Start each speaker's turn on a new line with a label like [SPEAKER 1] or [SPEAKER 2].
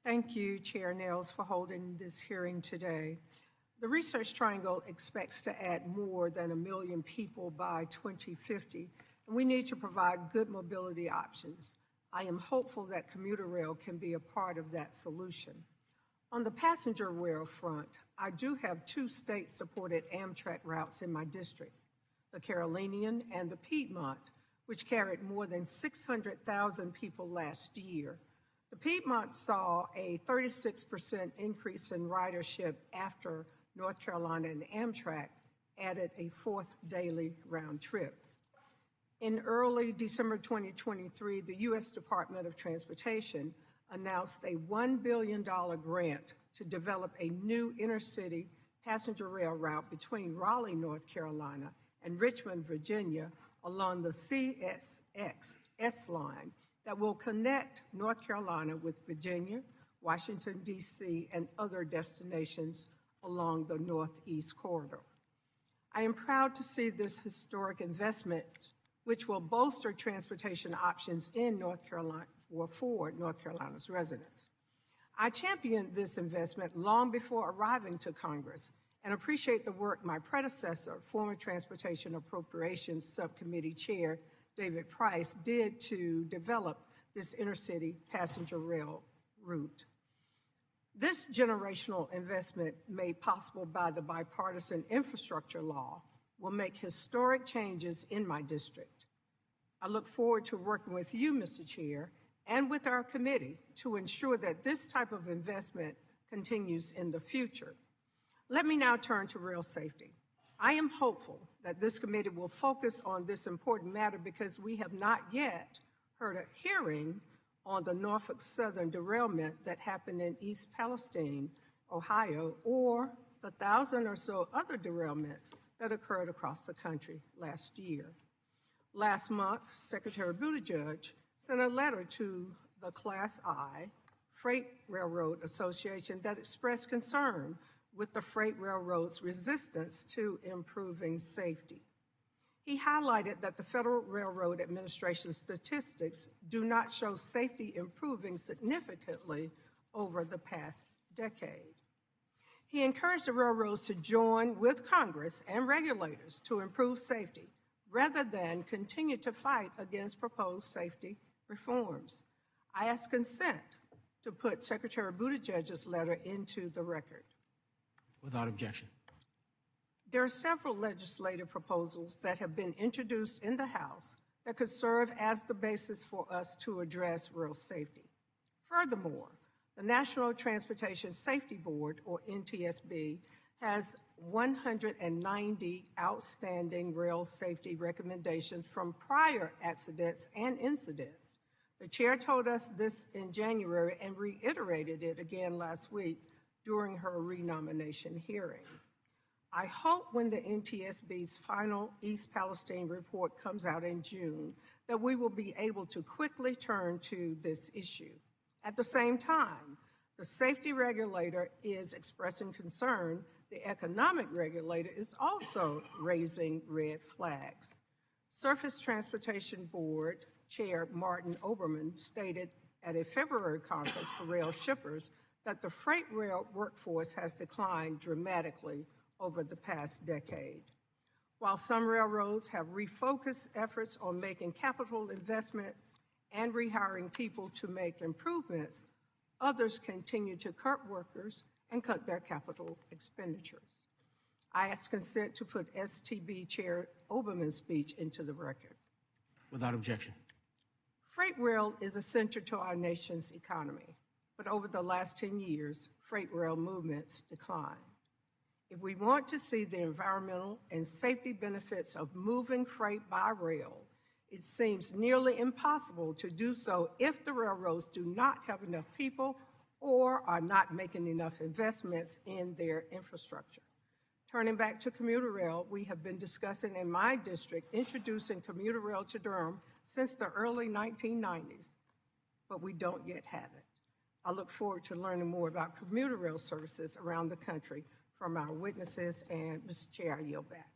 [SPEAKER 1] Thank you, Chair Nels, for holding this hearing today. The Research Triangle expects to add more than 1 million people by 2050, and we need to provide good mobility options. I am hopeful that commuter rail can be a part of that solution. On the passenger rail front, I do have 2 state-supported Amtrak routes in my district, the Carolinian and the Piedmont, which carried more than 600,000 people last year. The Piedmont saw a 36% increase in ridership after North Carolina and Amtrak added a 4th daily round trip. In early December 2023, the U.S. Department of Transportation announced a $1 billion grant to develop a new intercity passenger rail route between Raleigh, North Carolina, and Richmond, Virginia, along the CSX line that will connect North Carolina with Virginia, Washington, D.C., and other destinations along the Northeast Corridor. I am proud to see this historic investment, which will bolster transportation options in North Carolina for North Carolina's residents. I championed this investment long before arriving to Congress and appreciate the work my predecessor, former Transportation Appropriations Subcommittee Chair David Price, did to develop this intercity passenger rail route. This generational investment, made possible by the bipartisan infrastructure law, will make historic changes in my district. I look forward to working with you, Mr. Chair, and with our committee to ensure that this type of investment continues in the future. Let me now turn to rail safety. I am hopeful that this committee will focus on this important matter because we have not yet heard a hearing on the Norfolk Southern derailment that happened in East Palestine, Ohio, or the 1,000 or so other derailments that occurred across the country last year. Last month, Secretary Buttigieg sent a letter to the Class I Freight Railroad Association that expressed concern with the freight railroad's resistance to improving safety. He highlighted that the Federal Railroad Administration statistics do not show safety improving significantly over the past decade. He encouraged the railroads to join with Congress and regulators to improve safety rather than continue to fight against proposed safety reforms. I ask consent to put Secretary Buttigieg's letter into the record.
[SPEAKER 2] Without objection.
[SPEAKER 1] There are several legislative proposals that have been introduced in the House that could serve as the basis for us to address rail safety. Furthermore, the National Transportation Safety Board, or NTSB, has 190 outstanding rail safety recommendations from prior accidents and incidents. The chair told us this in January and reiterated it again last week during her renomination hearing. I hope when the NTSB's final East Palestine report comes out in June that we will be able to quickly turn to this issue. At the same time, the safety regulator is expressing concern. The economic regulator is also raising red flags. Surface Transportation Board Chair Martin Oberman stated at a February conference for rail shippers that the freight rail workforce has declined dramatically over the past decade. While some railroads have refocused efforts on making capital investments and rehiring people to make improvements, others continue to cut workers and cut their capital expenditures. I ask consent to put STB Chair Oberman's speech into the record.
[SPEAKER 2] Without objection.
[SPEAKER 1] Freight rail is essential to our nation's economy, but over the last 10 years, freight rail movements declined. If we want to see the environmental and safety benefits of moving freight by rail, it seems nearly impossible to do so if the railroads do not have enough people or are not making enough investments in their infrastructure. Turning back to commuter rail, we have been discussing in my district introducing commuter rail to Durham since the early 1990s, but we don't yet have it. I look forward to learning more about commuter rail services around the country from our witnesses, and Mr. Chair, I yield back.